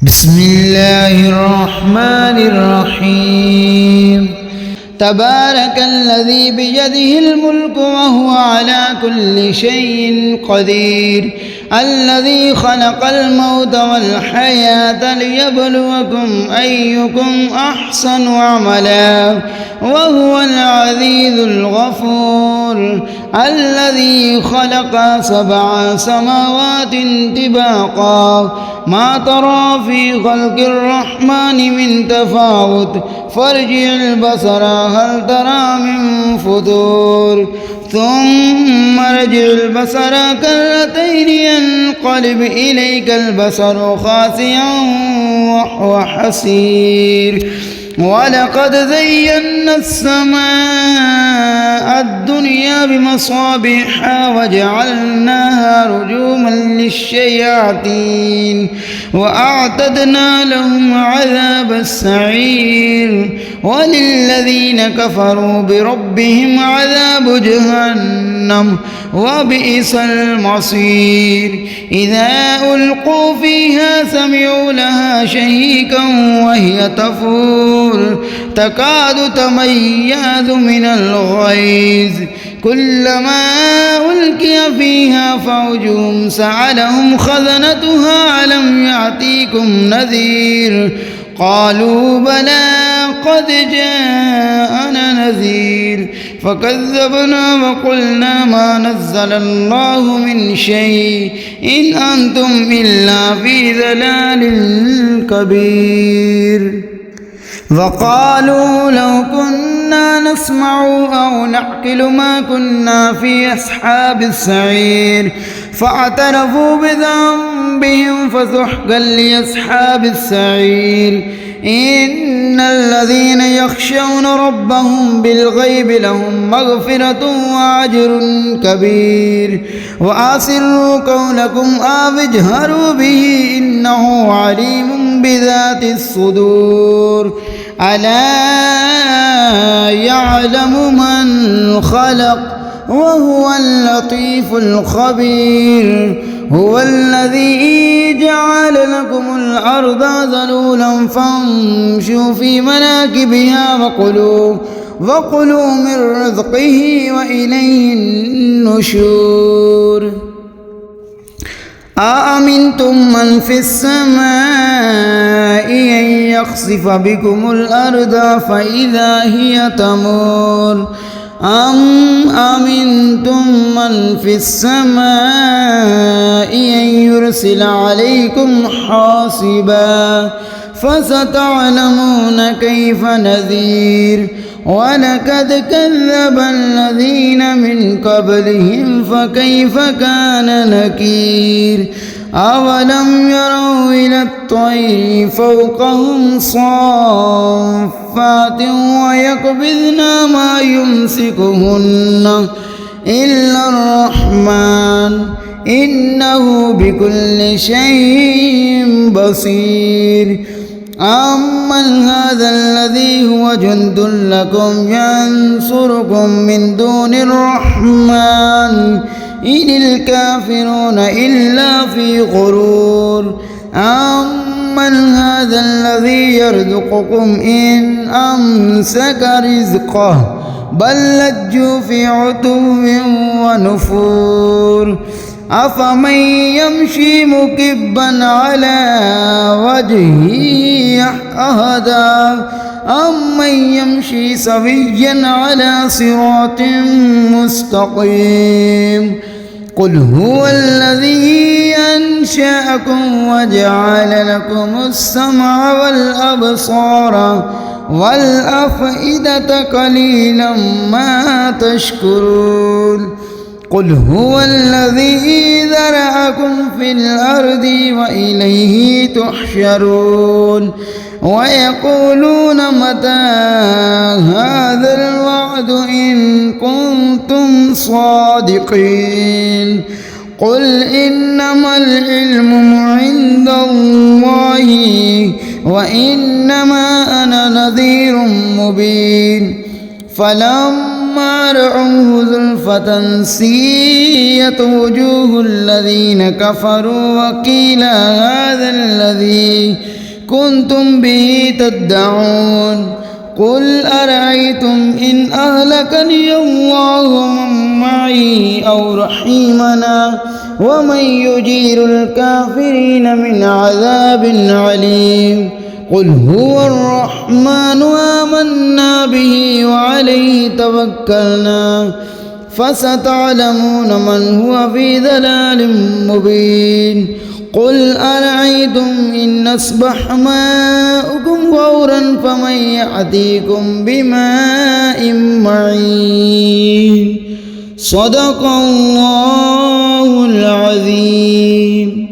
بسم الله الرحمن الرحيم تبارك الذي بيده الملك وهو على كل شيء قدير الذي خلق الموت والحياة ليبلوكم أيكم أحسن عملا وهو العزيز الغفور الذي خلق 7 سماوات طباقا ما ترى في خلق الرحمن من تفاوت فارجع البصر هل ترى من فطور ثم ارجع البصر كرتين ينقلب إليك البصر خاسئا وهو حسير ولقد زينا السماء الدنيا بمصابيح وجعلناها رجوما للشياطين وأعتدنا لهم عذاب السعير وللذين كفروا بربهم عذاب جهنم وبئس المصير إذا ألقوا فيها سمعوا لها شهيقا وهي تفور تكاد تميز من الغيظ كلما ألقي فيها فوج سألهم خزنتها ألم يأتيكم نذير قالوا بلى قد جاءنا نذير فكذبنا وقلنا ما نزل الله من شيء إن أنتم إلا في ضلال كبير وقالوا لو كنا نسمع أو نعقل ما كنا في أصحاب السعير فاعترفوا بذنبهم فسحقا لأصحاب السعير إن الذين يخشون ربهم بالغيب لهم مغفرة وأجر كبير وأسروا قولكم أو اجهروا به إنه عليم بذات الصدور ألا يعلم من خلق وهو اللطيف الخبير هو الذي جعل لكم الأرض ذلولا فامشوا في مناكبها وكلوا من رزقه وإليه النشور أأمنتم من في السماء أن يخسف بكم الأرض فإذا هي تمور أم أمنتم من في السماء أن يرسل عليكم حاصبا فستعلمون كيف نذير ولقد كذب الذين من قبلهم فكيف كان نكير أولم يروا إلى الطير فوقهم صافات ويقبضن ما يمسكهن إلا الرحمن إنه بكل شيء بصير أمن هذا الذي هو جند لكم ينصركم من دون الرحمن إن الكافرون إلا في غرور أمن هذا الذي يرزقكم إن أمسك رزقه بل لجوا في عتو ونفور أفمن يمشي مكبا على وجهه أهدى أمن يمشي سويا على صراط مستقيم قل هو الذي أنشأكم وجعل لكم السمع والأبصار والأفئدة قليلا ما تشكرون قل هو الذي ذرأكم في الأرض وإليه تحشرون ويقولون متى هذا الوعد إن كنتم صادقين قل إنما العلم عند الله وإنما أنا نذير مبين فلما فلما رأوه زلفة سيئت وجوه الذين كفروا وقيل هذا الذي كنتم به تدعون قل أرأيتم إن أهلكني الله ومن معي أو رحمنا ومن يجير الكافرين من عذاب عليم قل هو الرحمن آمنا به وعليه توكلنا فستعلمون من هو في ضلال مبين قل أرأيتم إن أصبح ماؤكم غورا فمن يأتيكم بماء معين صدق الله العظيم.